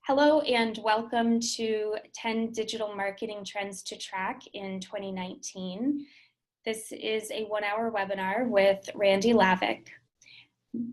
Hello and welcome to 10 Digital Marketing Trends to Track in 2019. This is a 1-hour webinar with Randy Lavick.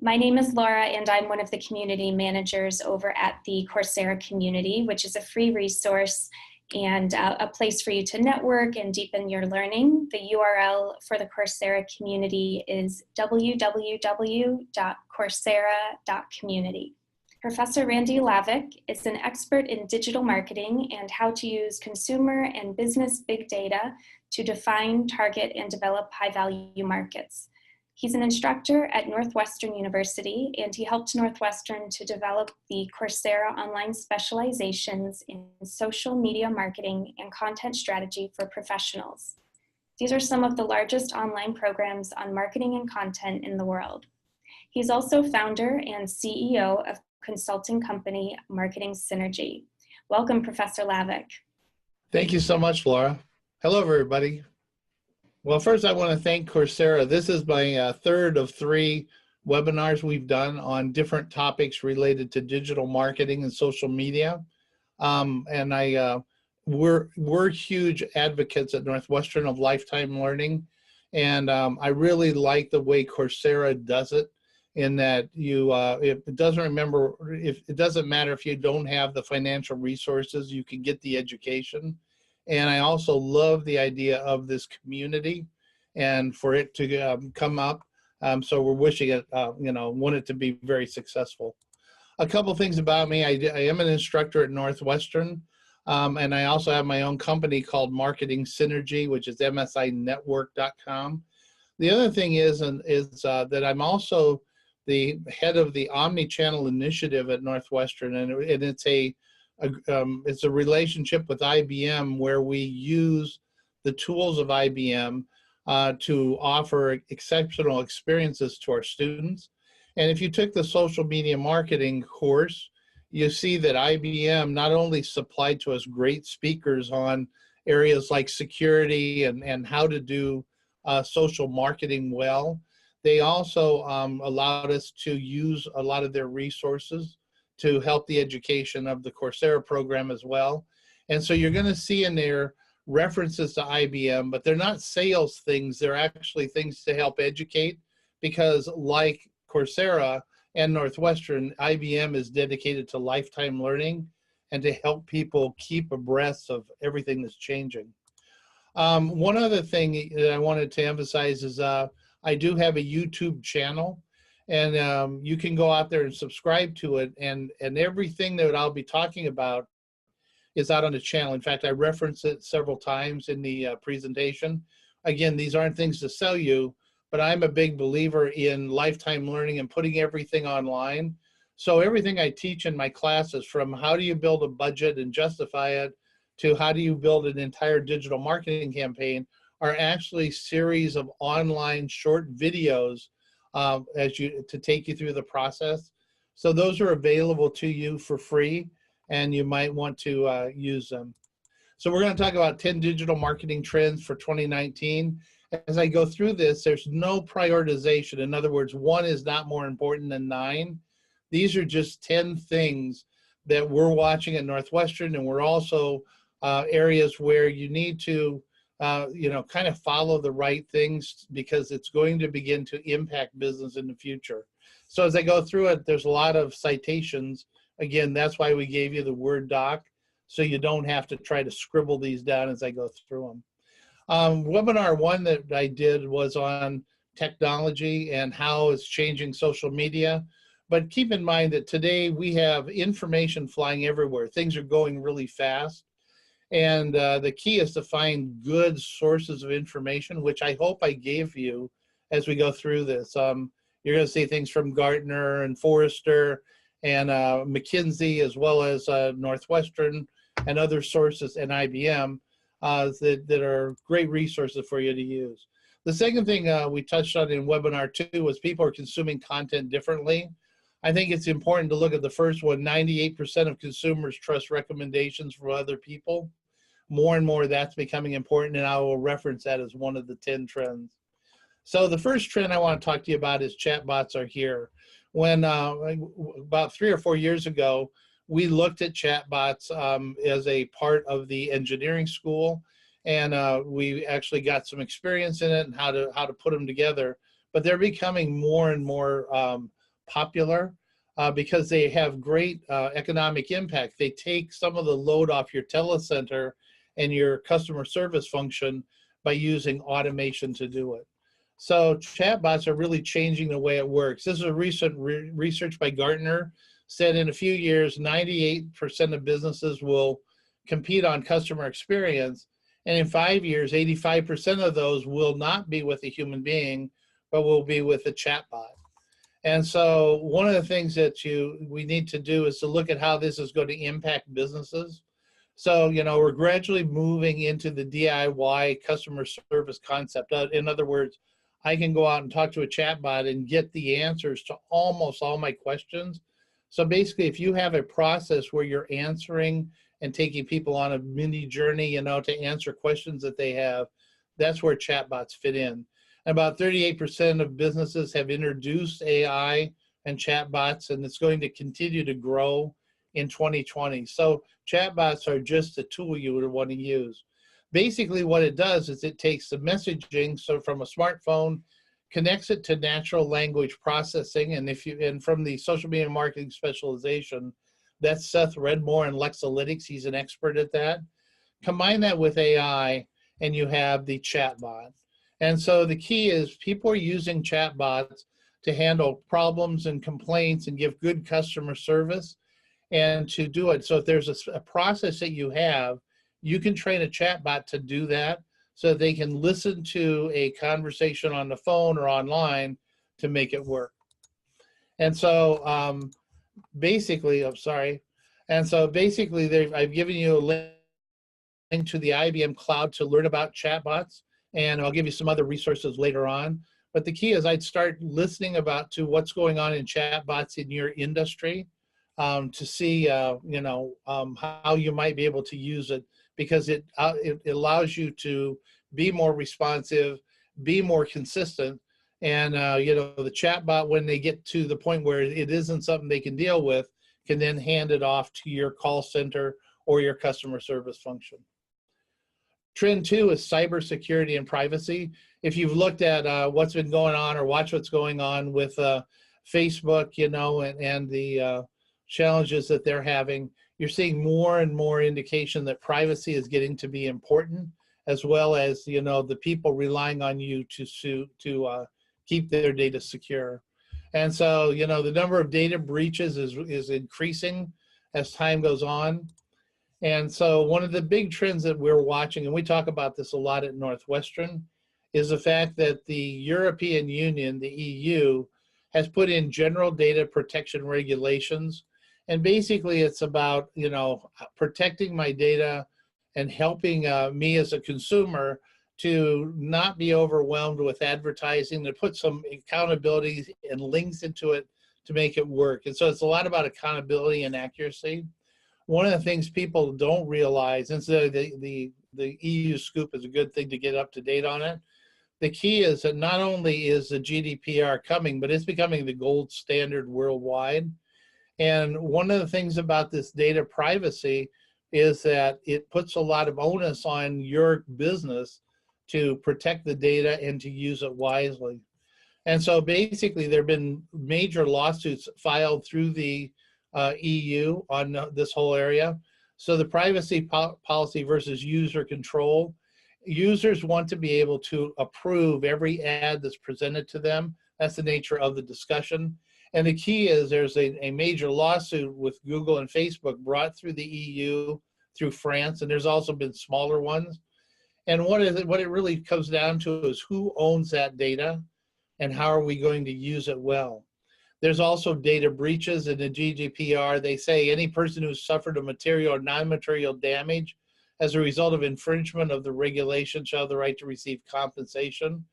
My name is Laura and I'm one of the community managers over at the Coursera community, which is a free resource and a place for you to network and deepen your learning. The URL for the Coursera community is www.coursera.community. Professor Randy Lavick is an expert in digital marketing and how to use consumer and business big data to define, target, and develop high-value markets. He's an instructor at Northwestern University, and he helped Northwestern to develop the Coursera online specializations in social media marketing and content strategy for professionals. These are some of the largest online programs on marketing and content in the world. He's also founder and CEO of consulting company Marketing Synergy. Welcome, Professor Lavick. Thank you so much, Laura. Hello, everybody. Well, first I want to thank Coursera. This is my third of 3 webinars we've done on different topics related to digital marketing and social media. We're huge advocates at Northwestern of lifetime learning. And I really like the way Coursera does it, in that it doesn't matter if you don't have the financial resources, you can get the education. And I also love the idea of this community and for it to come up. So we're wishing it, want it to be very successful. A couple things about me. I am an instructor at Northwestern, and I also have my own company called Marketing Synergy, which is msinetwork.com. The other thing is that I'm also the head of the Omnichannel initiative at Northwestern, and it's a relationship with IBM where we use the tools of IBM to offer exceptional experiences to our students. And if you took the social media marketing course, you see that IBM not only supplied to us great speakers on areas like security and how to do social marketing well, they also allowed us to use a lot of their resources to help the education of the Coursera program as well. And so you're going to see in there references to IBM, but they're not sales things. They're actually things to help educate, because like Coursera and Northwestern, IBM is dedicated to lifetime learning and to help people keep abreast of everything that's changing. One other thing that I wanted to emphasize is I do have a YouTube channel, and you can go out there and subscribe to it, and everything that I'll be talking about is out on the channel. In fact, I reference it several times in the presentation. Again, these aren't things to sell you, but I'm a big believer in lifetime learning and putting everything online. So everything I teach in my classes, from how do you build a budget and justify it, to how do you build an entire digital marketing campaign, are actually series of online short videos to take you through the process. So those are available to you for free, and you might want to use them. So we're going to talk about 10 digital marketing trends for 2019. As I go through this, there's no prioritization. In other words, 1 is not more important than 9. These are just 10 things that we're watching at Northwestern, and we're also areas where you need to kind of follow the right things, because it's going to begin to impact business in the future. So as I go through it, there's a lot of citations. Again, that's why we gave you the Word doc, so you don't have to try to scribble these down as I go through them. Webinar 1 that I did was on technology and how it's changing social media. But keep in mind that today we have information flying everywhere. Things are going really fast. And the key is to find good sources of information, which I hope I gave you as we go through this. You're going to see things from Gartner and Forrester and McKinsey, as well as Northwestern and other sources, and IBM that are great resources for you to use. The second thing we touched on in webinar 2 was people are consuming content differently. I think it's important to look at the first one. 98% of consumers trust recommendations from other people. More and more that's becoming important, and I will reference that as one of the 10 trends. So the first trend I want to talk to you about is chatbots are here. When about 3 or 4 years ago, we looked at chatbots as a part of the engineering school, and we actually got some experience in it and how to put them together. But they're becoming more and more popular because they have great economic impact. They take some of the load off your telecenter and your customer service function by using automation to do it. So chatbots are really changing the way it works. This is a recent research by Gartner, said in a few years, 98% of businesses will compete on customer experience. And in 5 years, 85% of those will not be with a human being, but will be with a chatbot. And so one of the things that we need to do is to look at how this is going to impact businesses. So, we're gradually moving into the DIY customer service concept. In other words, I can go out and talk to a chatbot and get the answers to almost all my questions. So basically, if you have a process where you're answering and taking people on a mini journey, to answer questions that they have, that's where chatbots fit in. About 38% of businesses have introduced AI and chatbots, and it's going to continue to grow in 2020. So chatbots are just a tool you would want to use. Basically what it does is it takes the messaging, so from a smartphone, connects it to natural language processing, and from the social media marketing specialization, that's Seth Redmore and Lexalytics, he's an expert at that. Combine that with AI and you have the chatbot. And so the key is people are using chatbots to handle problems and complaints and give good customer service and to do it. So if there's a process that you have, you can train a chatbot to do that so they can listen to a conversation on the phone or online to make it work. And so basically, I'm sorry. And so basically I've given you a link to the IBM cloud to learn about chatbots, and I'll give you some other resources later on. But the key is I'd start listening to what's going on in chatbots in your industry to see, how you might be able to use it, because it allows you to be more responsive, be more consistent, and the chatbot, when they get to the point where it isn't something they can deal with, can then hand it off to your call center or your customer service function. Trend 2 is cybersecurity and privacy. If you've looked at what's been going on or watch what's going on with Facebook, and the challenges that they're having, you're seeing more and more indication that privacy is getting to be important, as well as the people relying on you to keep their data secure. And so the number of data breaches is increasing as time goes on. And so one of the big trends that we're watching, and we talk about this a lot at Northwestern, is the fact that the European Union, the EU, has put in general data protection regulations. And basically it's about, protecting my data and helping me as a consumer to not be overwhelmed with advertising, to put some accountability and links into it to make it work. And so it's a lot about accountability and accuracy. One of the things people don't realize, and so the EU scoop is a good thing to get up to date on it. The key is that not only is the GDPR coming, but it's becoming the gold standard worldwide. And one of the things about this data privacy is that it puts a lot of onus on your business to protect the data and to use it wisely. And so basically there have been major lawsuits filed through the EU on this whole area. So the privacy policy versus user control. Users want to be able to approve every ad that's presented to them. That's the nature of the discussion. And the key is there's a major lawsuit with Google and Facebook brought through the EU, through France, and there's also been smaller ones. And what it really comes down to is who owns that data and how are we going to use it well. There's also data breaches in the GDPR. They say any person who's suffered a material or non-material damage as a result of infringement of the regulation shall have the right to receive compensation.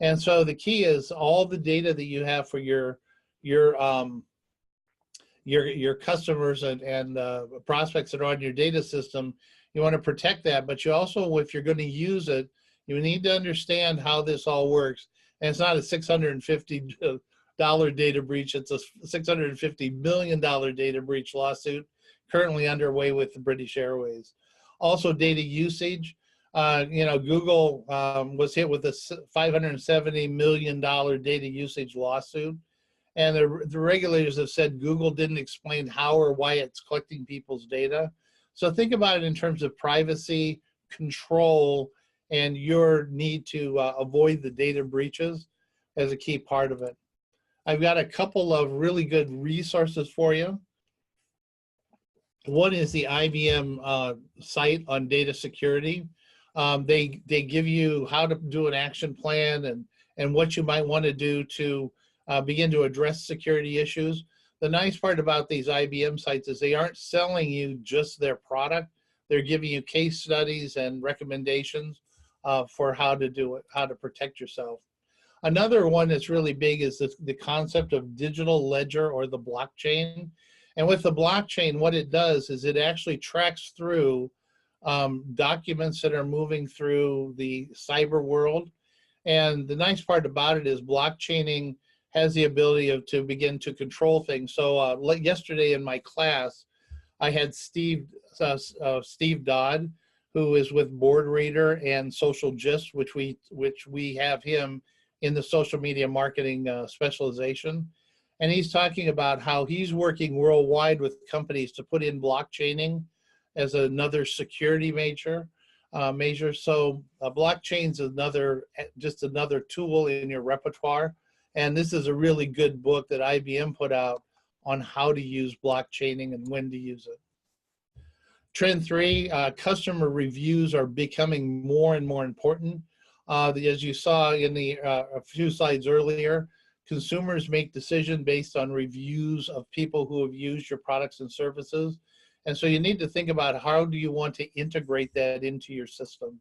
And so the key is all the data that you have for your customers and prospects that are on your data system, you want to protect that, but you also, if you're going to use it, you need to understand how this all works. And it's not a $650 data breach, it's a $650 million data breach lawsuit. currently underway with the British Airways. Also data usage. Google was hit with a $570 million data usage lawsuit. And the regulators have said Google didn't explain how or why it's collecting people's data. So think about it in terms of privacy, control, and your need to avoid the data breaches as a key part of it. I've got a couple of really good resources for you. One is the IBM site on data security. They give you how to do an action plan and what you might want to do to begin to address security issues. The nice part about these IBM sites is they aren't selling you just their product. They're giving you case studies and recommendations for how to do it, how to protect yourself. Another one that's really big is the concept of digital ledger or the blockchain. And with the blockchain, what it does is it actually tracks through documents that are moving through the cyber world. And the nice part about it is blockchaining has the ability to begin to control things. So like yesterday in my class, I had Steve Dodd, who is with Board Reader and Social Gist, which we have him in the social media marketing specialization. And he's talking about how he's working worldwide with companies to put in blockchaining as another security measure. So blockchain's just another tool in your repertoire. And this is a really good book that IBM put out on how to use blockchaining and when to use it. Trend 3, customer reviews are becoming more and more important. As you saw in a few slides earlier, consumers make decisions based on reviews of people who have used your products and services. And so you need to think about how do you want to integrate that into your system.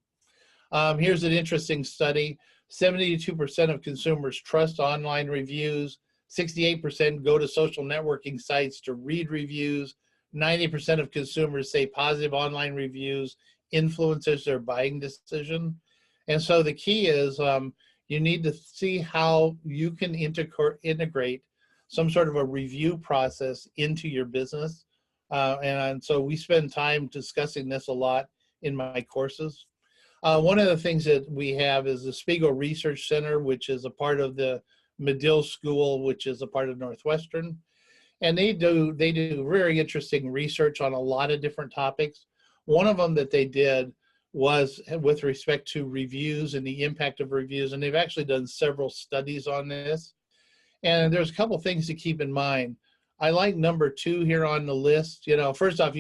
Here's an interesting study. 72% of consumers trust online reviews. 68% go to social networking sites to read reviews. 90% of consumers say positive online reviews influences their buying decision. And so the key is you need to see how you can integrate some sort of a review process into your business. And so we spend time discussing this a lot in my courses. One of the things that we have is the Spiegel Research Center, which is a part of the Medill School, which is a part of Northwestern. And they do very interesting research on a lot of different topics. One of them that they did was with respect to reviews and the impact of reviews. And they've actually done several studies on this. And there's a couple things to keep in mind. I like number 2 here on the list. First off,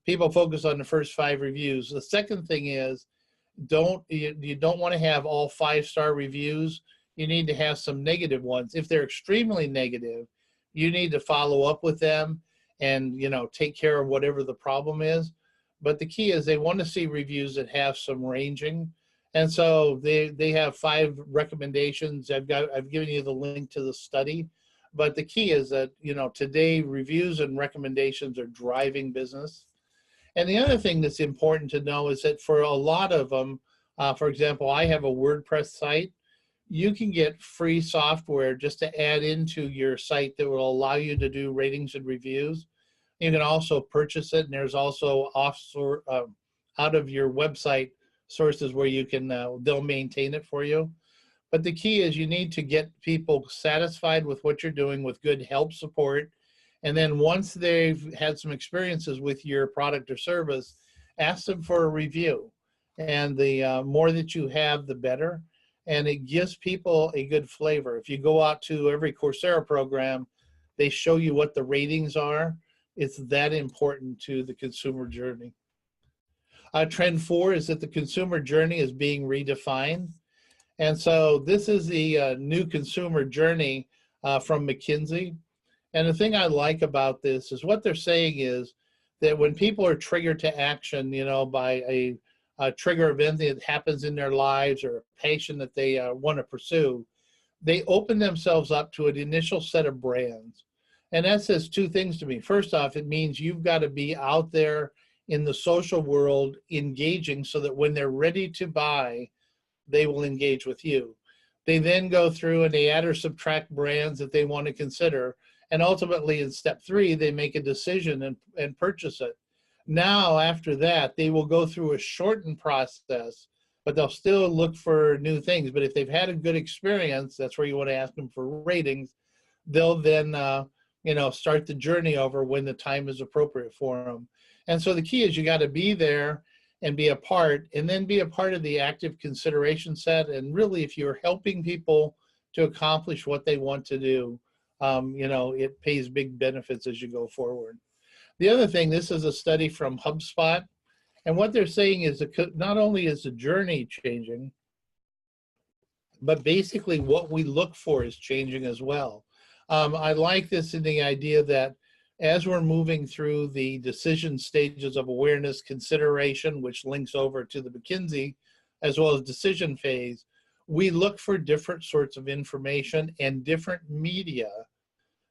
people focus on the first 5 reviews. The second thing is, you don't want to have all 5-star reviews. You need to have some negative ones. If they're extremely negative, you need to follow up with them and take care of whatever the problem is. But the key is they want to see reviews that have some ranging. And so they have 5 recommendations. I've given you the link to the study. But the key is that today reviews and recommendations are driving business. And the other thing that's important to know is that for a lot of them, for example, I have a WordPress site. You can get free software just to add into your site that will allow you to do ratings and reviews. You can also purchase it, and there's also out of your website sources where you can they'll maintain it for you. But the key is you need to get people satisfied with what you're doing with good help support. And then once they've had some experiences with your product or service, ask them for a review. And the more that you have, the better. And it gives people a good flavor. If you go out to every Coursera program, they show you what the ratings are. It's that important to the consumer journey. Trend 4 is that the consumer journey is being redefined. And so this is the new consumer journey from McKinsey. And the thing I like about this is what they're saying is that when people are triggered to action, by a trigger event that happens in their lives or a passion that they want to pursue, they open themselves up to an initial set of brands. And that says 2 things to me. First off, it means you've got to be out there in the social world engaging so that when they're ready to buy, they will engage with you. They then go through and they add or subtract brands that they want to consider. And ultimately in step 3, they make a decision and purchase it. Now, after that, they will go through a shortened process, but they'll still look for new things. But if they've had a good experience, that's where you want to ask them for ratings. They'll then, start the journey over when the time is appropriate for them. And so the key is you got to be there and be a part, and then be a part of the active consideration set. And really, if you're helping people to accomplish what they want to do, it pays big benefits as you go forward. The other thing, this is a study from HubSpot, and what they're saying is that not only is the journey changing, but basically what we look for is changing as well. I like this in the idea that as we're moving through the decision stages of awareness, consideration, which links over to the McKinsey, as well as decision phase, we look for different sorts of information and different media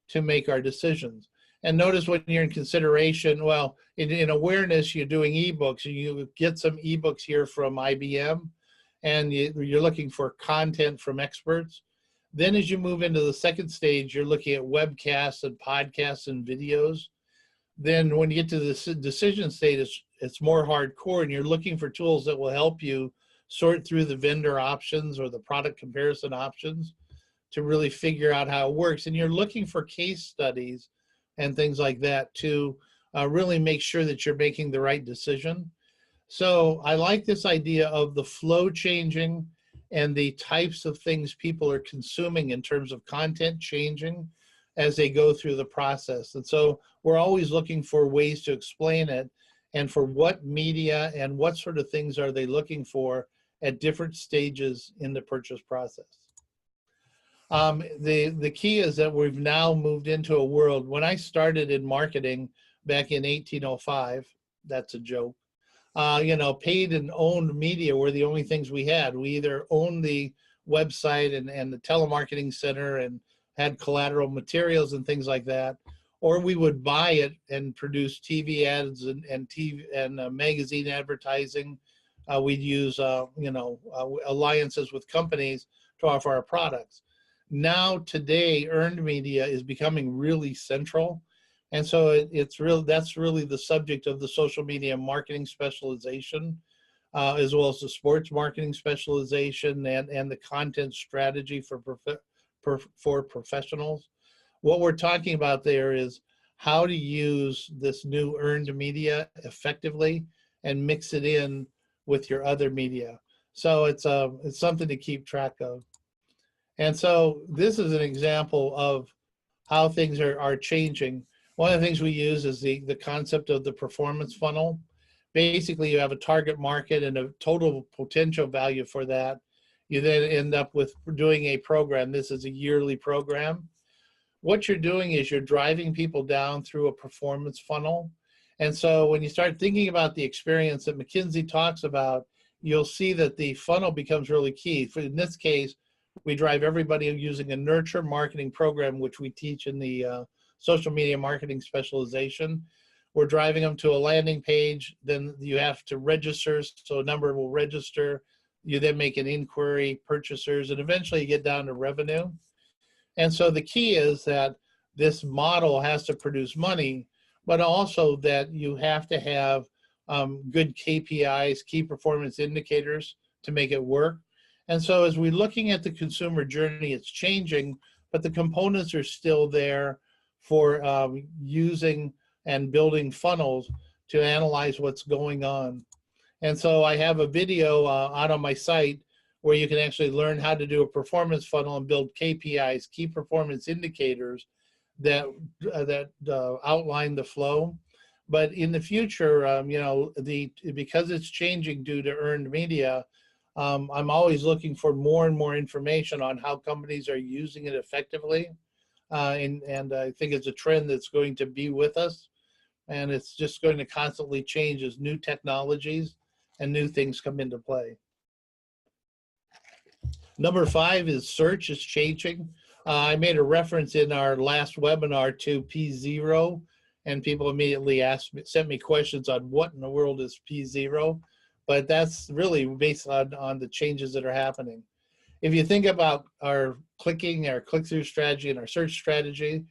to make our decisions. And notice when you're in consideration, well, in awareness, you're doing ebooks. You get some ebooks here from IBM, and you're looking for content from experts. Then as you move into the second stage, you're looking at webcasts and podcasts and videos. Then when you get to the decision stage, it's more hardcore, and you're looking for tools that will help you sort through the vendor options or the product comparison options to really figure out how it works. And you're looking for case studies and things like that to really make sure that you're making the right decision. So I like this idea of the flow changing and the types of things people are consuming in terms of content changing as they go through the process. And so we're always looking for ways to explain it, and for what media and what sort of things are they looking for at different stages in the purchase process. The key is that we've now moved into a world. When I started in marketing back in 1805, that's a joke, paid and owned media were the only things we had. We either owned the website and the telemarketing center and had collateral materials and things like that, or we would buy it and produce TV ads and TV and magazine advertising. We'd use alliances with companies to offer our products. Now today, earned media is becoming really central. And so that's really the subject of the social media marketing specialization, as well as the sports marketing specialization and the content strategy for professionals. What we're talking about there is how to use this new earned media effectively and mix it in with your other media. So it's something to keep track of. And so this is an example of how things are changing. One of the things we use is the concept of the performance funnel. Basically, you have a target market and a total potential value for that. You then end up with doing a program. This is a yearly program. What you're doing is you're driving people down through a performance funnel. And so when you start thinking about the experience that McKinsey talks about, you'll see that the funnel becomes really key. In this case, we drive everybody using a nurture marketing program, which we teach in the social media marketing specialization. We're driving them to a landing page. Then you have to register, so a number will register. You then make an inquiry, purchasers, and eventually you get down to revenue. And so the key is that this model has to produce money, but also that you have to have good KPIs, key performance indicators, to make it work. And so as we're looking at the consumer journey, it's changing, but the components are still there for using and building funnels to analyze what's going on. And so I have a video out on my site where you can actually learn how to do a performance funnel and build KPIs, key performance indicators that outline the flow. But in the future, because it's changing due to earned media, I'm always looking for more and more information on how companies are using it effectively. And I think it's a trend that's going to be with us. And it's just going to constantly change as new technologies and new things come into play. Number 5 is search is changing. I made a reference in our last webinar to P0, and people immediately sent me questions on what in the world is P0, but that's really based on the changes that are happening. If you think about our click-through strategy and our search strategy,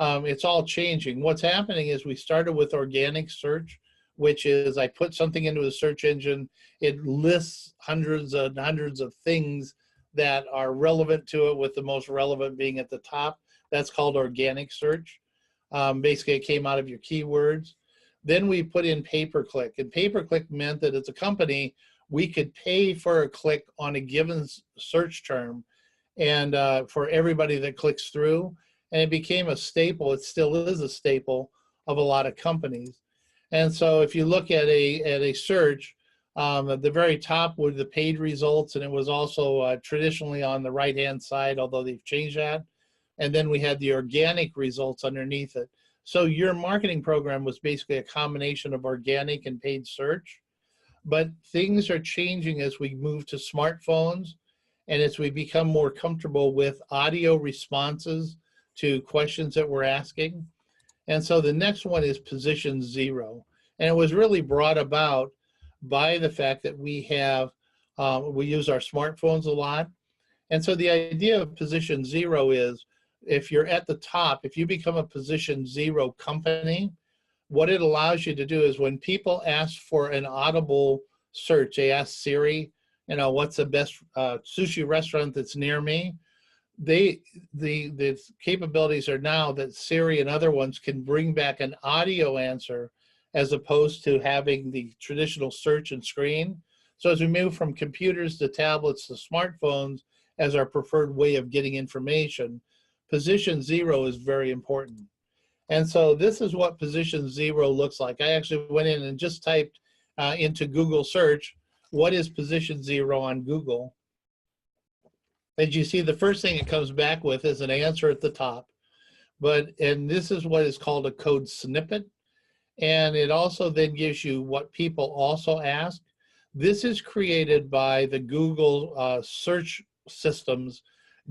it's all changing. What's happening is we started with organic search, which is I put something into a search engine, it lists hundreds and hundreds of things that are relevant to it, with the most relevant being at the top. That's called organic search. Basically, it came out of your keywords. Then we put in pay-per-click, and pay-per-click meant that as a company, we could pay for a click on a given search term, and for everybody that clicks through, and it became a staple. It still is a staple of a lot of companies. And so if you look at a search, at the very top were the paid results, and it was also traditionally on the right-hand side, although they've changed that. And then we had the organic results underneath it. So your marketing program was basically a combination of organic and paid search. But things are changing as we move to smartphones and as we become more comfortable with audio responses to questions that we're asking. And so the next one is position zero. And it was really brought about by the fact that we have, we use our smartphones a lot. And so the idea of position zero is, if you're at the top, if you become a position zero company, what it allows you to do is when people ask for an audible search, they ask Siri, you know, what's the best sushi restaurant that's near me? The capabilities are now that Siri and other ones can bring back an audio answer as opposed to having the traditional search and screen. So as we move from computers to tablets to smartphones as our preferred way of getting information, position zero is very important. And so this is what position zero looks like. I actually went in and just typed into Google search, what is position zero on Google? As you see, the first thing it comes back with is an answer at the top. And this is what is called a code snippet. And it also then gives you what people also ask. This is created by the Google search systems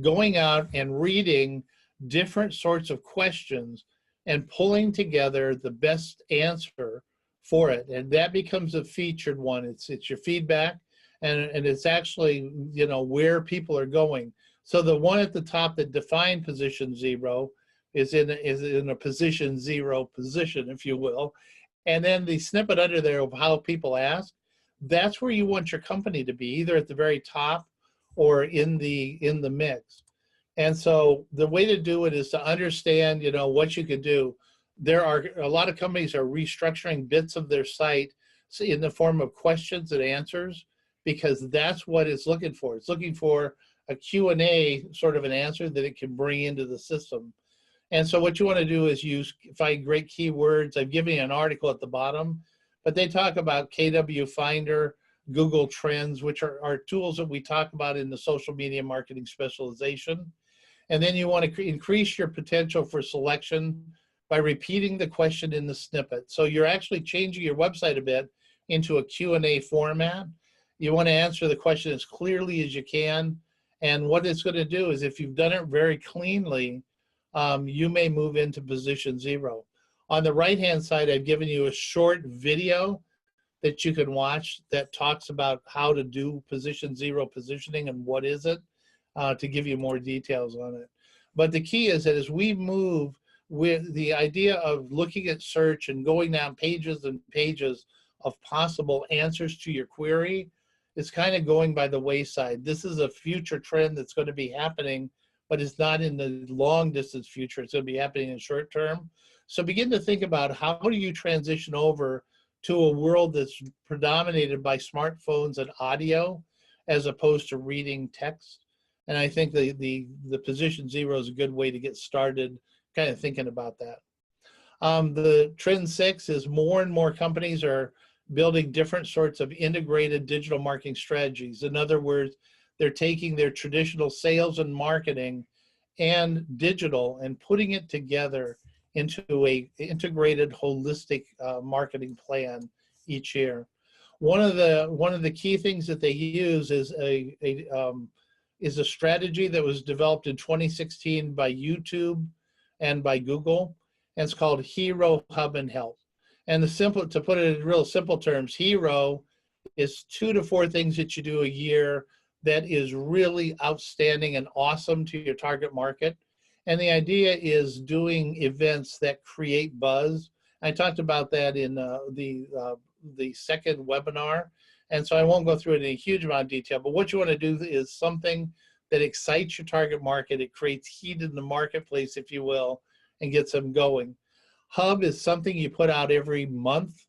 going out and reading different sorts of questions and pulling together the best answer for it. And that becomes a featured one. It's your feedback, and it's actually, you know, where people are going. So the one at the top that defined position zero is in a position zero position, if you will. And then the snippet under there of how people ask, that's where you want your company to be, either at the very top or in the mix. And so the way to do it is to understand, you know, what you could do. There are a lot of companies are restructuring bits of their site in the form of questions and answers, because that's what it's looking for. It's looking for a Q&A sort of an answer that it can bring into the system. And so what you want to do is find great keywords. I've given you an article at the bottom, but they talk about KW Finder, Google Trends, which are tools that we talk about in the social media marketing specialization. And then you want to increase your potential for selection by repeating the question in the snippet. So you're actually changing your website a bit into a Q&A format. You want to answer the question as clearly as you can. And what it's going to do is, if you've done it very cleanly, you may move into position zero. On the right-hand side, I've given you a short video that you can watch that talks about how to do position zero positioning and what is it, to give you more details on it. But the key is that as we move with the idea of looking at search and going down pages and pages of possible answers to your query, it's kind of going by the wayside. This is a future trend that's going to be happening, but it's not in the long distance future. It's going to be happening in short term. So begin to think about, how do you transition over to a world that's predominated by smartphones and audio as opposed to reading text? And I think the position zero is a good way to get started kind of thinking about that. The trend 6 is more and more companies are building different sorts of integrated digital marketing strategies. In other words, they're taking their traditional sales and marketing and digital and putting it together into a integrated, holistic marketing plan each year. One of the key things that they use is a strategy that was developed in 2016 by YouTube and by Google, and it's called Hero, Hub, and Help. And to put it in real simple terms, Hero is 2 to 4 things that you do a year that is really outstanding and awesome to your target market. And the idea is doing events that create buzz. I talked about that in the second webinar. And so I won't go through it in a huge amount of detail, but what you want to do is something that excites your target market. It creates heat in the marketplace, if you will, and gets them going. Hub is something you put out every month,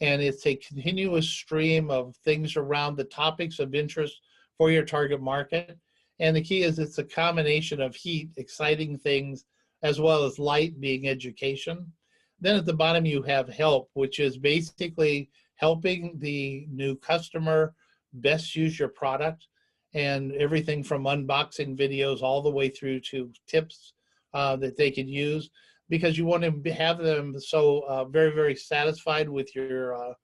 and it's a continuous stream of things around the topics of interest for your target market. And the key is it's a combination of heat, exciting things, as well as light being education. Then at the bottom you have help, which is basically helping the new customer best use your product, and everything from unboxing videos all the way through to tips that they could use, because you want to have them so very, very satisfied with your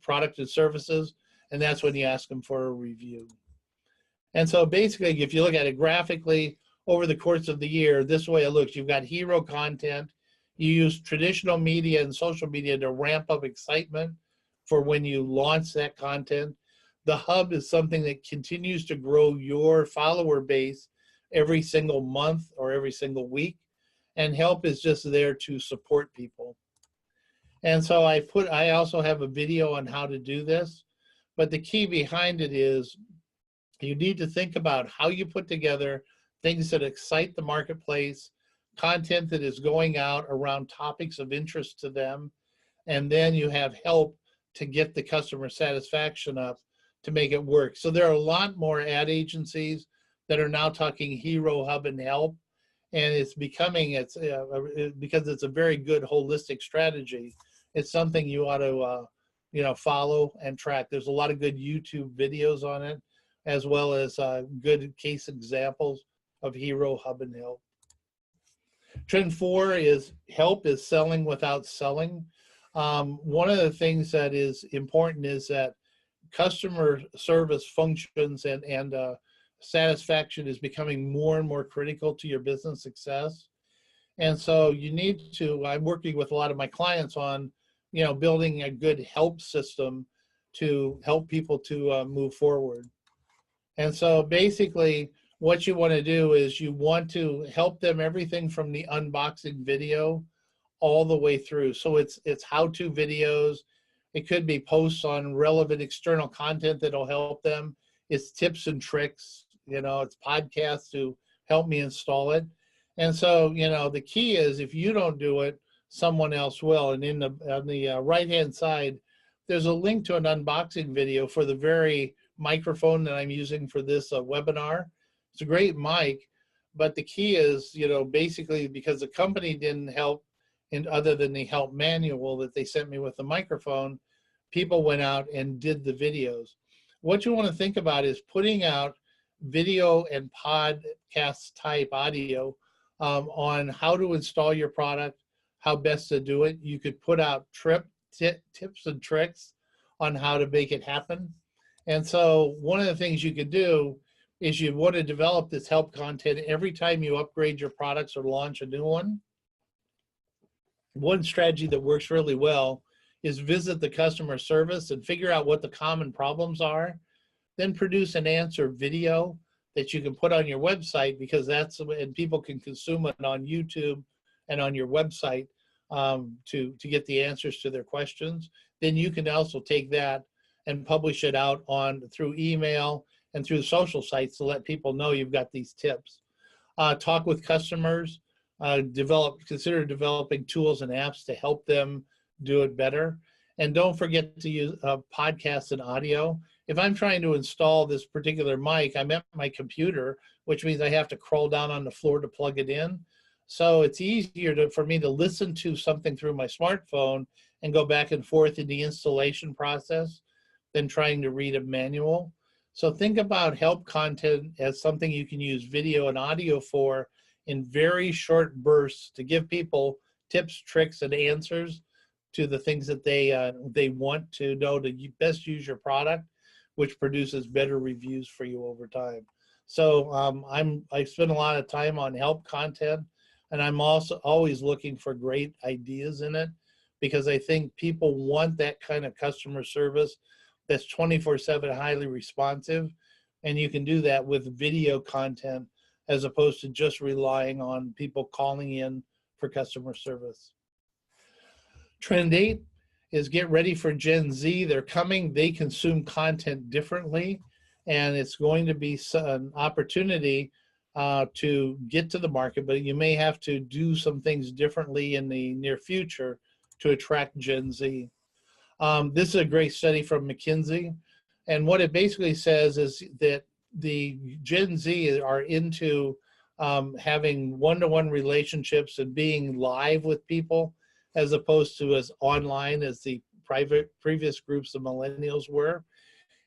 product and services, and that's when you ask them for a review. And so basically, if you look at it graphically over the course of the year, this way it looks. You've got hero content. You use traditional media and social media to ramp up excitement for when you launch that content. The hub is something that continues to grow your follower base every single month or every single week. And help is just there to support people. And so I also have a video on how to do this. But the key behind it is you need to think about how you put together things that excite the marketplace, content that is going out around topics of interest to them, and then you have help to get the customer satisfaction up to make it work. So there are a lot more ad agencies that are now talking hero, hub, and help, and it's becoming, because it's a very good holistic strategy, it's something you ought to follow and track. There's a lot of good YouTube videos on it, as well as good case examples of hero, hub, and help. Trend 4 is help is selling without selling. One of the things that is important is that customer service functions and satisfaction is becoming more and more critical to your business success. And so you need to, I'm working with a lot of my clients on, building a good help system to help people to move forward. And so basically what you want to do is you want to help them everything from the unboxing video all the way through. So it's how-to videos. It could be posts on relevant external content that'll help them. It's tips and tricks, it's podcasts to help me install it. And so, the key is if you don't do it, someone else will. And on the right-hand side, there's a link to an unboxing video for the very microphone that I'm using for this webinar. It's a great mic, but the key is, basically because the company didn't help, and other than the help manual that they sent me with the microphone, people went out and did the videos. What you want to think about is putting out video and podcast type audio on how to install your product, how best to do it. You could put out tips and tricks on how to make it happen. And so one of the things you could do is you want to develop this help content every time you upgrade your products or launch a new one. One strategy that works really well is visit the customer service and figure out what the common problems are, then produce an answer video that you can put on your website, because and people can consume it on YouTube and on your website to get the answers to their questions. Then you can also take that and publish it out through email and through social sites to let people know you've got these tips. Talk with customers, consider developing tools and apps to help them do it better. And don't forget to use podcasts and audio. If I'm trying to install this particular mic, I'm at my computer, which means I have to crawl down on the floor to plug it in. So it's easier for me to listen to something through my smartphone and go back and forth in the installation process than trying to read a manual. So think about help content as something you can use video and audio for in very short bursts to give people tips, tricks, and answers to the things that they want to know to best use your product, which produces better reviews for you over time. So I spend a lot of time on help content, and I'm also always looking for great ideas in it, because I think people want that kind of customer service that's 24/7 highly responsive, and you can do that with video content as opposed to just relying on people calling in for customer service. Trend 8 is get ready for Gen Z. They're coming, they consume content differently, and it's going to be an opportunity to get to the market, but you may have to do some things differently in the near future to attract Gen Z. This is a great study from McKinsey, and what it basically says is that the Gen Z are into having one-to-one relationships and being live with people, as opposed to as online as the previous groups of millennials were.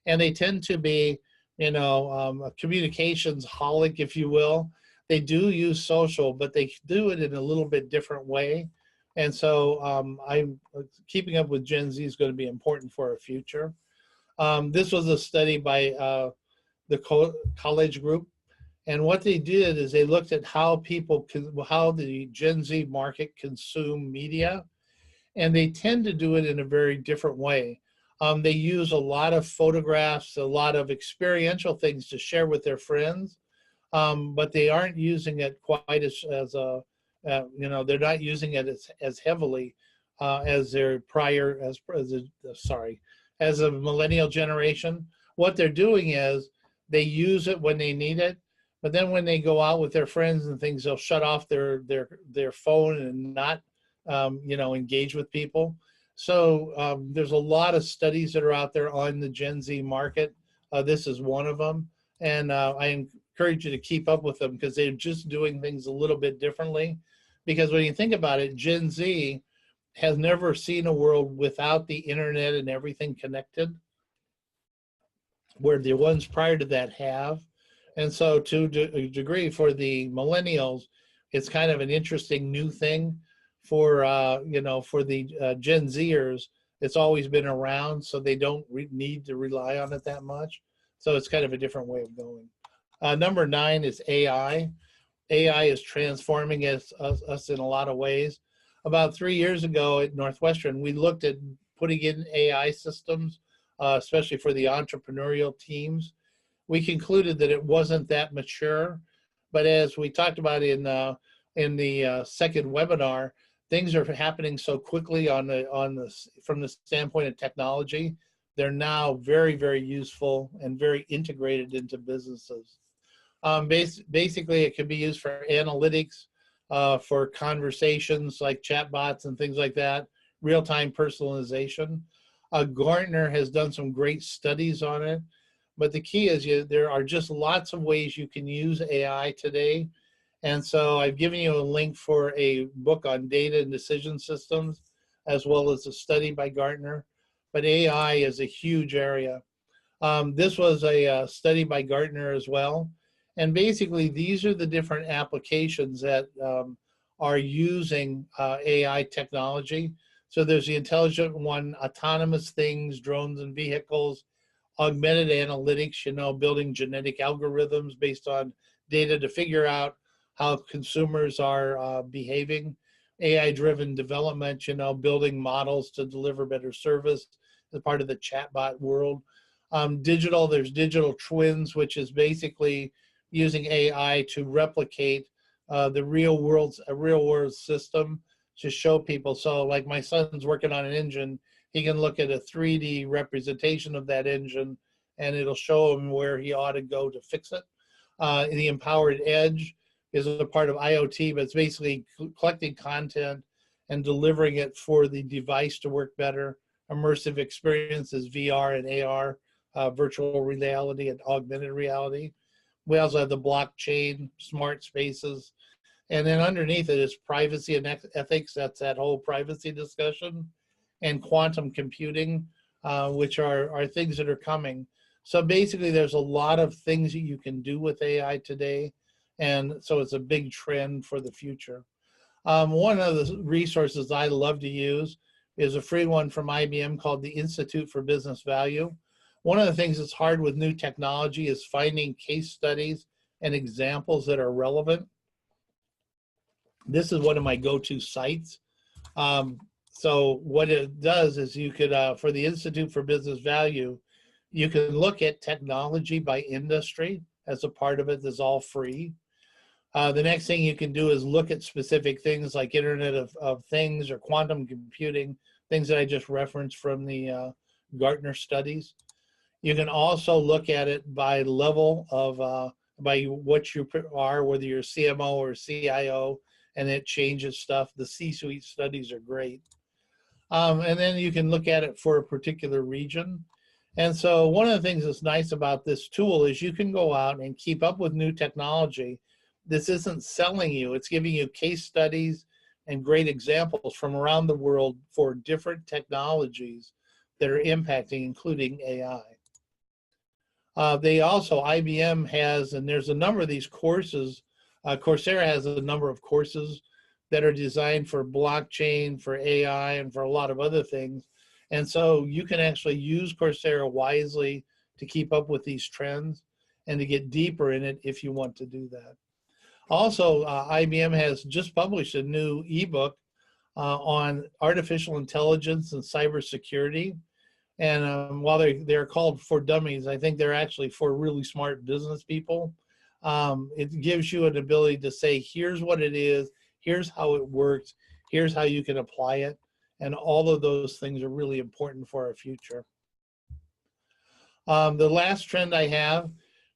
And they tend to be, you know, a communications holic, if you will. They do use social, but they do it in a little bit different way. And so I'm keeping up with Gen Z is going to be important for our future. This was a study by the college group. And what they did is they looked at how how the Gen Z market consume media, and they tend to do it in a very different way. They use a lot of photographs, a lot of experiential things to share with their friends, but they aren't using it quite as you know, they're not using it as heavily as their as a millennial generation. What they're doing is they use it when they need it, but then when they go out with their friends and things, they'll shut off their phone and not, you know, engage with people. So there's a lot of studies that are out there on the Gen Z market. This is one of them, and I encourage you to keep up with them because they're just doing things a little bit differently. Because when you think about it, Gen Z has never seen a world without the internet and everything connected, where the ones prior to that have. And so to a degree for the millennials, it's kind of an interesting new thing. For, you know, for the Gen Zers, it's always been around, so they don't need to rely on it that much. So it's kind of a different way of going. Number 9 is AI. AI is transforming us in a lot of ways. About 3 years ago at Northwestern, we looked at putting in AI systems, especially for the entrepreneurial teams. We concluded that it wasn't that mature, but as we talked about in the second webinar, things are happening so quickly from the standpoint of technology. They're now very, very useful and very integrated into businesses. Basically, it can be used for analytics, for conversations like chatbots and things like that, real-time personalization. Gartner has done some great studies on it, but the key is there are just lots of ways you can use AI today. And so I've given you a link for a book on data and decision systems, as well as a study by Gartner. But AI is a huge area. This was a study by Gartner as well. And basically, these are the different applications that are using AI technology. So there's the intelligent one, autonomous things, drones and vehicles, augmented analytics, you know, building genetic algorithms based on data to figure out how consumers are behaving, AI-driven development, you know, building models to deliver better service as part of the chatbot world. There's digital twins, which is basically using AI to replicate the real world system to show people. So like my son's working on an engine, he can look at a 3D representation of that engine and it'll show him where he ought to go to fix it. The empowered edge is a part of IoT, but it's basically collecting content and delivering it for the device to work better. Immersive experiences, VR and AR, virtual reality and augmented reality. We also have the blockchain, smart spaces, and then underneath it is privacy and ethics. That's that whole privacy discussion, and quantum computing, which are things that are coming. So basically, there's a lot of things that you can do with AI today, and so it's a big trend for the future. One of the resources I love to use is a free one from IBM called the Institute for Business Value. One of the things that's hard with new technology is finding case studies and examples that are relevant. This is one of my go-to sites. So what it does is you could, for the Institute for Business Value, you can look at technology by industry as a part of it that's all free. The next thing you can do is look at specific things like Internet of Things or quantum computing, things that I just referenced from the Gartner studies. You can also look at it by level of, by what you are, whether you're CMO or CIO, and it changes stuff. The C-suite studies are great. And then you can look at it for a particular region. And so one of the things that's nice about this tool is you can go out and keep up with new technology. This isn't selling you, it's giving you case studies and great examples from around the world for different technologies that are impacting, including AI. They also, IBM has, and there's a number of these courses, Coursera has a number of courses that are designed for blockchain, for AI, and for a lot of other things. And so you can actually use Coursera wisely to keep up with these trends and to get deeper in it if you want to do that. Also, IBM has just published a new ebook on artificial intelligence and cybersecurity. And while they're called for dummies, I think they're actually for really smart business people. It gives you an ability to say, here's what it is, here's how it works, here's how you can apply it. And all of those things are really important for our future. The last trend I have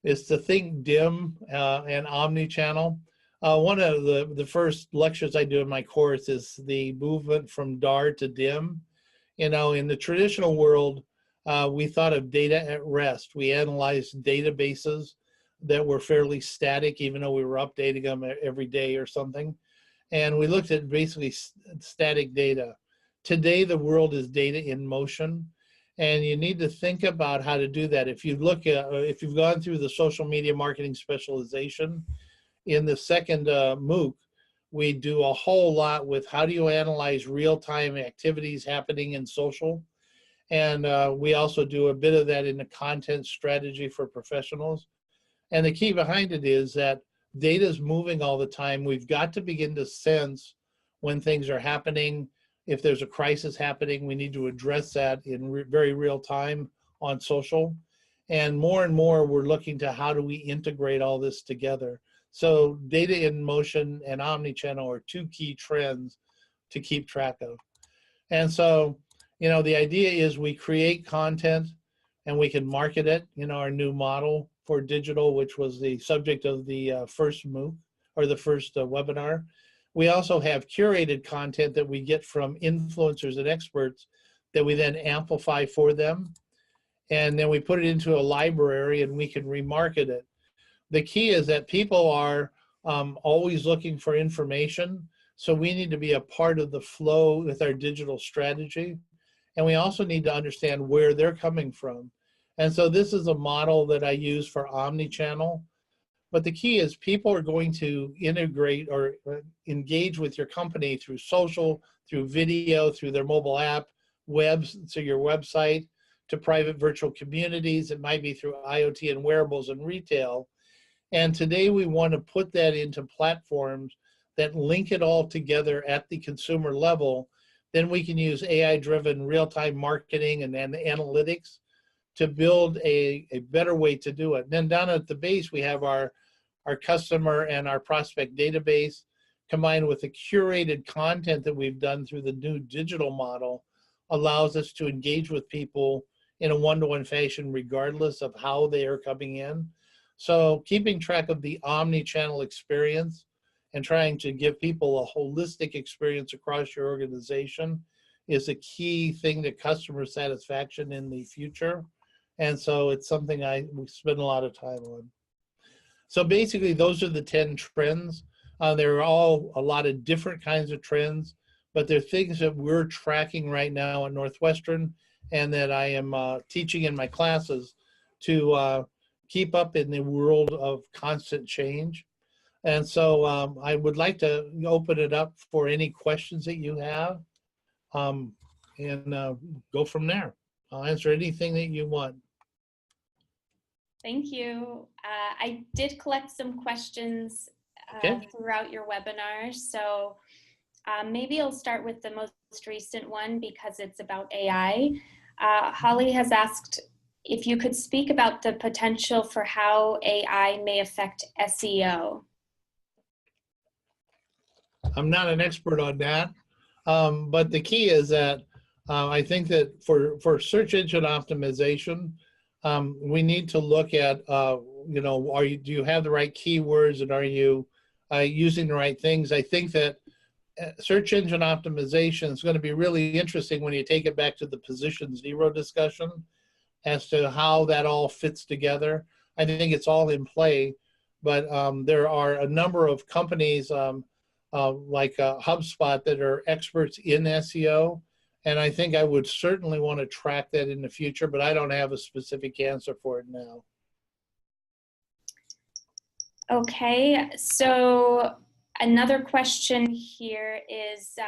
is to think dim and omnichannel. One of the first lectures I do in my course is the movement from DAR to DIM. You know, in the traditional world, we thought of data at rest. We analyzed databases that were fairly static, even though we were updating them every day or something. And we looked at basically static data. Today, the world is data in motion, and you need to think about how to do that. If you look at, if you've gone through the social media marketing specialization, in the second MOOC, we do a whole lot with how do you analyze real-time activities happening in social. And we also do a bit of that in the content strategy for professionals. And the key behind it is that data is moving all the time. We've got to begin to sense when things are happening. If there's a crisis happening, we need to address that in very real time on social. And more, we're looking to how do we integrate all this together. So data in motion and omnichannel are two key trends to keep track of. And so, you know, the idea is we create content and we can market it in our new model for digital, which was the subject of the first MOOC or the first webinar. We also have curated content that we get from influencers and experts that we then amplify for them. And then we put it into a library and we can remarket it. The key is that people are always looking for information. So we need to be a part of the flow with our digital strategy. And we also need to understand where they're coming from. And so this is a model that I use for omnichannel. But the key is people are going to integrate or engage with your company through social, through video, through their mobile app, webs, so your website, to private virtual communities. It might be through IoT and wearables and retail. And today we want to put that into platforms that link it all together at the consumer level. Then we can use AI-driven real-time marketing and analytics to build a better way to do it. And then down at the base, we have our customer and our prospect database combined with the curated content that we've done through the new digital model allows us to engage with people in a one-to-one fashion regardless of how they are coming in. So keeping track of the omni-channel experience and trying to give people a holistic experience across your organization is a key thing to customer satisfaction in the future. And so it's something we spend a lot of time on. So basically those are the 10 trends. There are all a lot of different kinds of trends, but they're things that we're tracking right now at Northwestern and that I am teaching in my classes to keep up in the world of constant change. And so I would like to open it up for any questions that you have and go from there. I'll answer anything that you want. Thank you. I did collect some questions throughout your webinar. So maybe I'll start with the most recent one because it's about AI. Holly has asked if you could speak about the potential for how AI may affect SEO. I'm not an expert on that. But the key is that I think that for search engine optimization, we need to look at, you know, do you have the right keywords, and are you using the right things? I think that search engine optimization is going to be really interesting when you take it back to the position zero discussion as to how that all fits together. I think it's all in play, but there are a number of companies like HubSpot that are experts in SEO. And I think I would certainly want to track that in the future, but I don't have a specific answer for it now. Okay, so another question here is,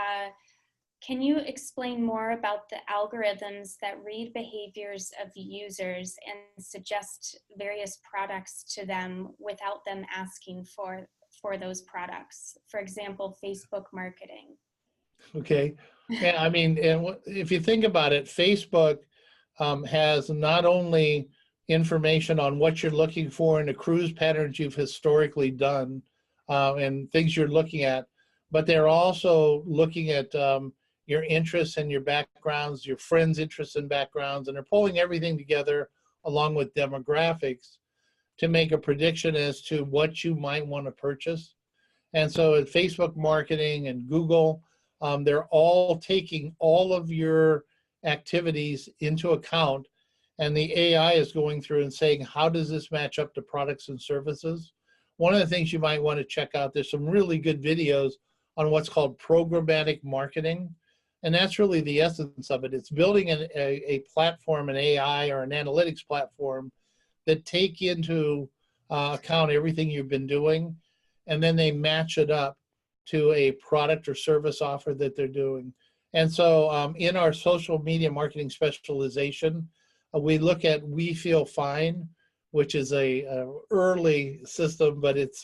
can you explain more about the algorithms that read behaviors of users and suggest various products to them without them asking for those products? For example, Facebook marketing. Okay. Yeah, I mean, and if you think about it, Facebook has not only information on what you're looking for and the cruise patterns you've historically done and things you're looking at, but they're also looking at your interests and your backgrounds, your friends' interests and backgrounds, and they're pulling everything together along with demographics to make a prediction as to what you might want to purchase. And so at Facebook marketing and Google, they're all taking all of your activities into account, and the AI is going through and saying, how does this match up to products and services? One of the things you might want to check out, there's some really good videos on what's called programmatic marketing. And that's really the essence of it. It's building a platform, an AI or an analytics platform that take into account everything you've been doing, and then they match it up to a product or service offer that they're doing. And so in our social media marketing specialization, we look at We Feel Fine, which is a early system, but it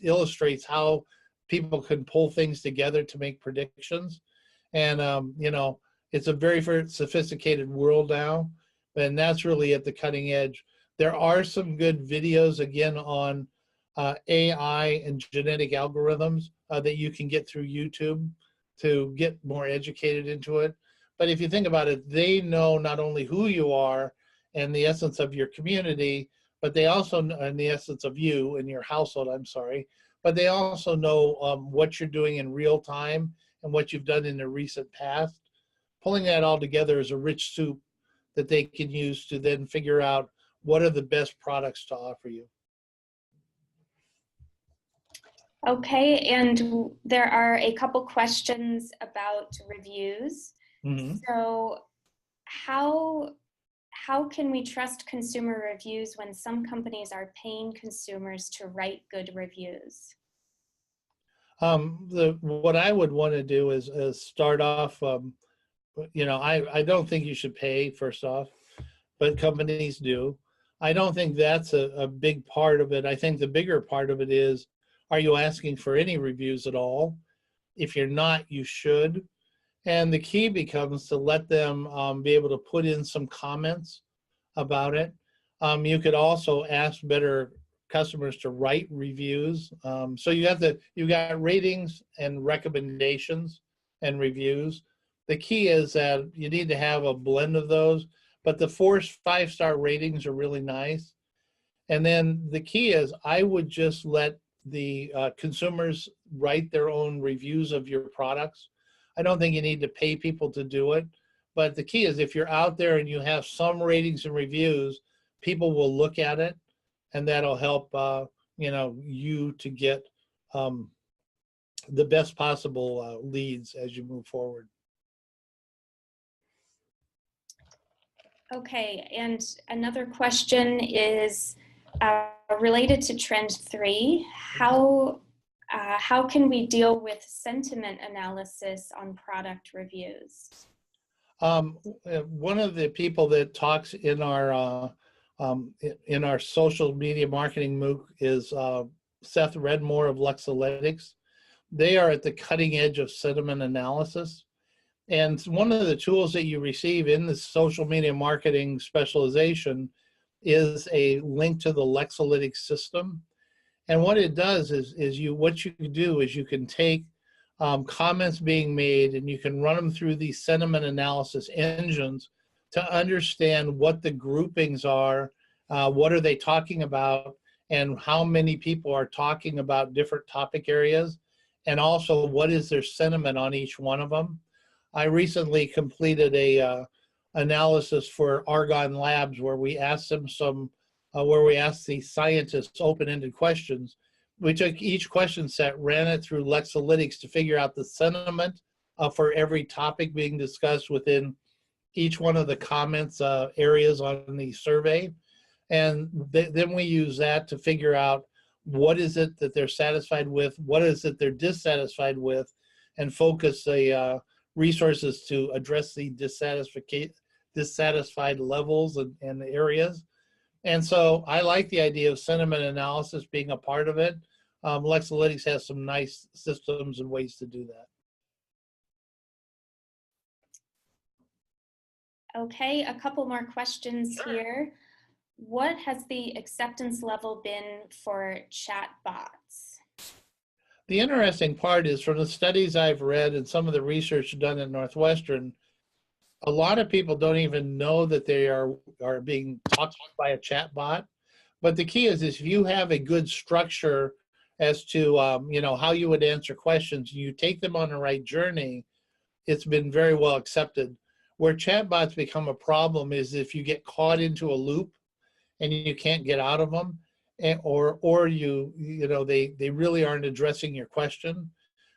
illustrates how people can pull things together to make predictions. And, you know, it's a very, very sophisticated world now, and that's really at the cutting edge. There are some good videos, again, on AI and genetic algorithms that you can get through YouTube to get more educated into it. But if you think about it, they know not only who you are and the essence of your community, but they also know, and the essence of you and your household, I'm sorry, but they also know what you're doing in real time and what you've done in the recent past. Pulling that all together is a rich soup that they can use to then figure out what are the best products to offer you. Okay, and there are a couple questions about reviews. Mm-hmm. So how can we trust consumer reviews when some companies are paying consumers to write good reviews? What I would want to do is start off, you know, I don't think you should pay, first off, but companies do. I don't think that's a big part of it. I think the bigger part of it is, are you asking for any reviews at all? If you're not, you should. And the key becomes to let them be able to put in some comments about it. You could also ask better customers to write reviews. So you got ratings and recommendations and reviews. The key is that you need to have a blend of those, but the 4-5-star ratings are really nice. And then the key is, I would just let the consumers write their own reviews of your products. I don't think you need to pay people to do it, but the key is, if you're out there and you have some ratings and reviews, people will look at it, and that'll help you know, you to get the best possible leads as you move forward. Okay, and another question is related to trend 3. How can we deal with sentiment analysis on product reviews? One of the people that talks in our social media marketing MOOC is Seth Redmore of Luxalytics. They are at the cutting edge of sentiment analysis. And one of the tools that you receive in the social media marketing specialization is a link to the Luxalytics system. And what it does is what you can do is you can take comments being made, and you can run them through these sentiment analysis engines to understand what the groupings are, what are they talking about, and how many people are talking about different topic areas, and also what is their sentiment on each one of them. I recently completed a analysis for Argonne Labs where we asked them where we asked the scientists open-ended questions. We took each question set, ran it through Lexalytics to figure out the sentiment for every topic being discussed within each one of the comments areas on the survey. And then we use that to figure out what is it that they're satisfied with, what is it they're dissatisfied with, and focus the resources to address the dissatisfied levels and areas. And so I like the idea of sentiment analysis being a part of it. Lexalytics has some nice systems and ways to do that. Okay, a couple more questions here. What has the acceptance level been for chatbots? The interesting part is, from the studies I've read and some of the research done at Northwestern, a lot of people don't even know that they are being talked by a chatbot. But the key is if you have a good structure as to you know, how you would answer questions, you take them on the right journey, it's been very well accepted. Where chatbots become a problem is if you get caught into a loop and you can't get out of them, or you know, they really aren't addressing your question.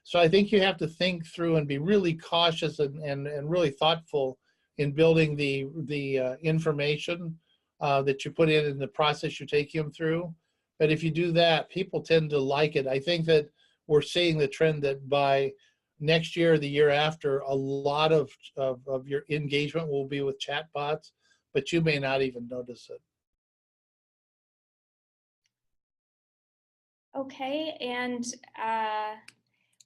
So I think you have to think through and be really cautious and really thoughtful in building the information that you put in the process you're taking them through. But if you do that, people tend to like it. I think that we're seeing the trend that by next year or the year after, a lot of your engagement will be with chatbots, but you may not even notice it. Okay, and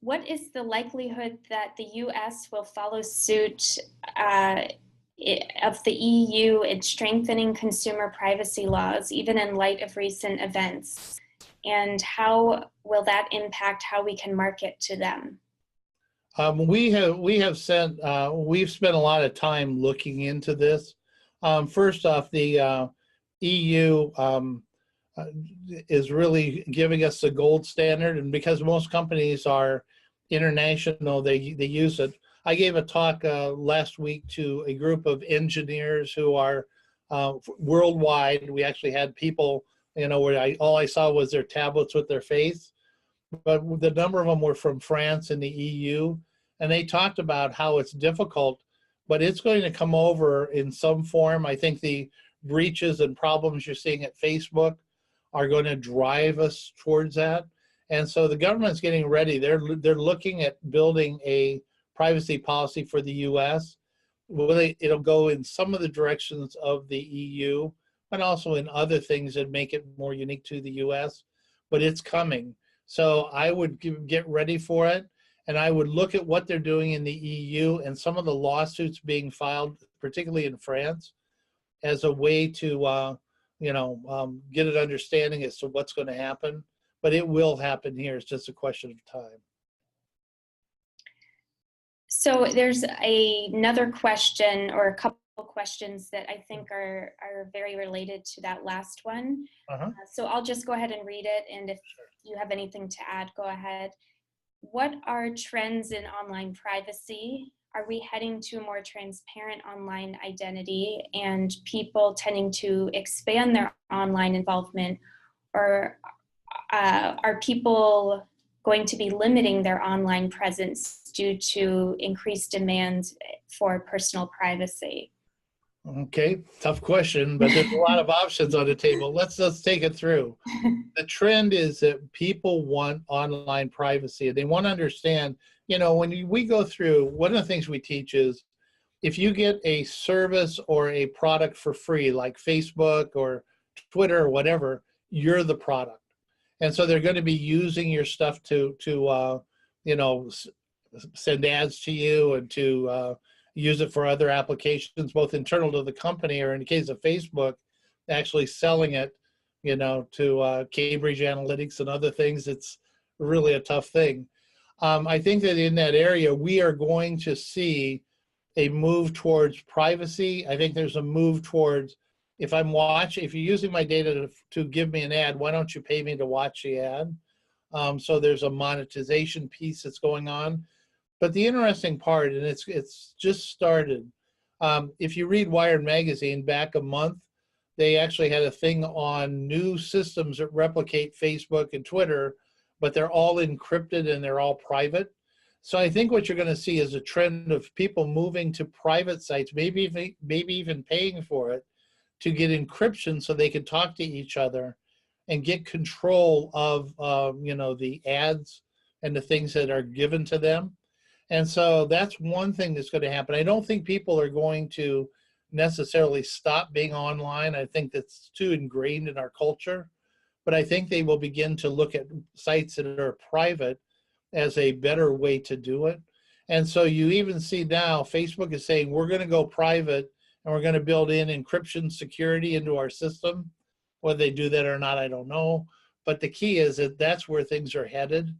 what is the likelihood that the US will follow suit of the EU in strengthening consumer privacy laws, even in light of recent events? And how will that impact how we can market to them? We've spent a lot of time looking into this. First off, the EU is really giving us the gold standard, and because most companies are international, they use it. I gave a talk last week to a group of engineers who are worldwide. We actually had people, you know, where all I saw was their tablets with their face, but the number of them were from France and the EU, and they talked about how it's difficult, but it's going to come over in some form. I think the breaches and problems you're seeing at Facebook are going to drive us towards that. And so the government's getting ready. They're looking at building a privacy policy for the US. It'll go in some of the directions of the EU, but also in other things that make it more unique to the US, but it's coming. So I would get ready for it, and I would look at what they're doing in the EU and some of the lawsuits being filed, particularly in France, as a way to you know, get an understanding as to what's going to happen. But it will happen here. It's just a question of time. So there's another question, or a couple questions that I think are very related to that last one. So I'll just go ahead and read it, and if you have anything to add, go ahead. What are trends in online privacy? Are we heading to a more transparent online identity and people tending to expand their online involvement, or are people going to be limiting their online presence due to increased demand for personal privacy? Okay, tough question, but there's a lot of options on the table. Let's take it through. The trend is that people want online privacy, and they want to understand, you know, when we go through, one of the things we teach is if you get a service or a product for free, like Facebook or Twitter or whatever, you're the product. And so they're going to be using your stuff to you know, send ads to you and to use it for other applications, both internal to the company, or in the case of Facebook, actually selling it, you know, to Cambridge Analytics and other things. It's really a tough thing. I think that in that area, we are going to see a move towards privacy. I think there's a move towards, if you're using my data to give me an ad, why don't you pay me to watch the ad? So there's a monetization piece that's going on. But the interesting part, and it's just started, if you read Wired Magazine back a month, they actually had a thing on new systems that replicate Facebook and Twitter, but they're all encrypted and they're all private. So I think what you're going to see is a trend of people moving to private sites, maybe even paying for it, to get encryption so they can talk to each other and get control of the ads and the things that are given to them. And so that's one thing that's going to happen. I don't think people are going to necessarily stop being online. I think that's too ingrained in our culture. But I think they will begin to look at sites that are private as a better way to do it. And so you even see now Facebook is saying we're going to go private and we're going to build in encryption security into our system. Whether they do that or not, I don't know. But the key is that that's where things are headed.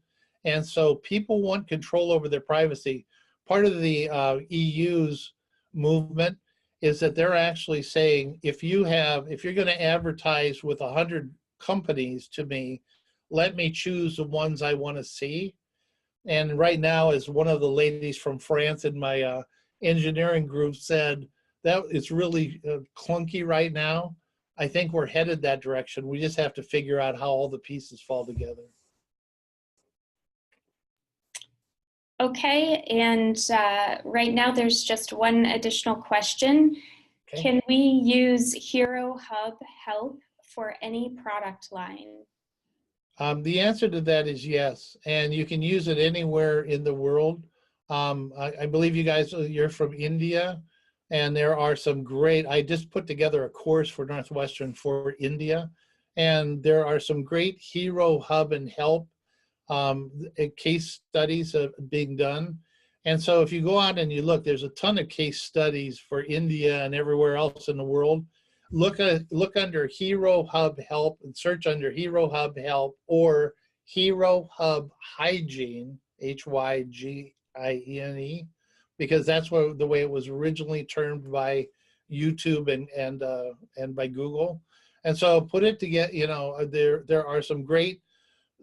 And so people want control over their privacy. Part of the EU's movement is that they're actually saying if you're going to advertise with 100 companies to me, let me choose the ones I want to see. And right now, as one of the ladies from France in my engineering group said, that it's really clunky right now. I think we're headed that direction. We just have to figure out how all the pieces fall together. Okay, and right now there's just one additional question. Okay. Can we use Hero Hub help for any product line? The answer to that is yes, and you can use it anywhere in the world. I believe you're from India, and there are some great, I just put together a course for Northwestern for India, and there are some great Hero Hub and help case studies being done. And so if you go out and you look, there's a ton of case studies for India and everywhere else in the world. Look under Hero Hub Help and search under Hero Hub Help or Hero Hub Hygiene, Hygiene, because that's the way it was originally termed by YouTube and by Google. And so put it together. There are some great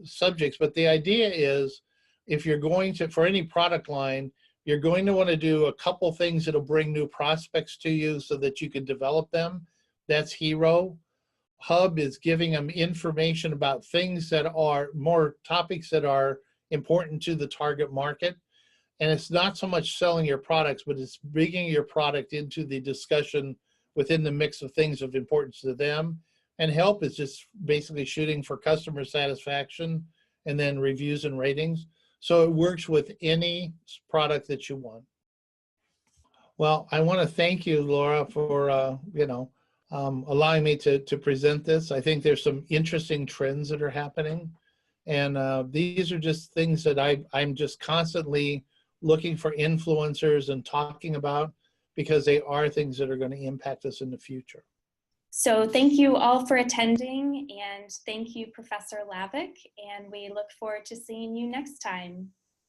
subjects, but the idea is if you're going to, for any product line, you're going to want to do a couple things that'll bring new prospects to you so that you can develop them. That's Hero. Hub is giving them information about things that are more topics that are important to the target market. And it's not so much selling your products, but it's bringing your product into the discussion within the mix of things of importance to them. And help is just basically shooting for customer satisfaction and then reviews and ratings. So it works with any product that you want. Well, I want to thank you, Laura, for allowing me to present this. I think there's some interesting trends that are happening. And these are just things that I'm just constantly looking for influencers and talking about because they are things that are going to impact us in the future. So thank you all for attending, and thank you, Professor Lavick, and we look forward to seeing you next time.